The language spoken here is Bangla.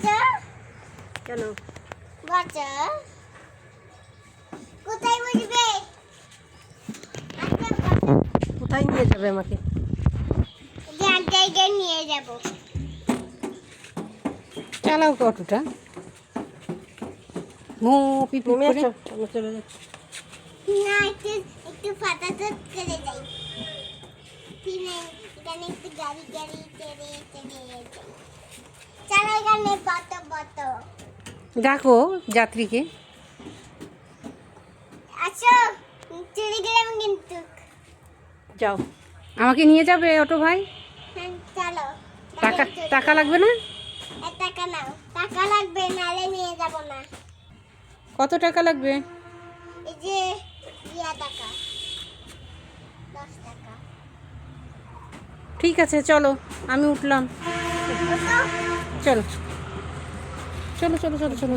বাচ্চা কেন? বাচ্চা কোথায় বসবে? কোথায় নিয়ে যাবে আমাকে? জায়গায় নিয়ে যাব। চালাও তো অটোটা। মো পিপি নেমে করে আসো, আমরা চলে যাচ্ছি। না একটু ফাটা তো করে যাই। এখানে একটু গাড়ি টেনে যাই। চলো এখানে বত ডাকো যাত্রীকে। আচ্ছা চলে গেলাম কিন্তু। যাও। আমাকে নিয়ে যাবে অটো ভাই? হ্যাঁ চলো। টাকা লাগবে না? টাকা নাও, টাকা লাগবে নালে নিয়ে যাব না। কত টাকা লাগবে? এই যে টাকা 10 টাকা। ঠিক আছে চলো, আমি উঠলাম। চলো চলো চলো চলো চলো।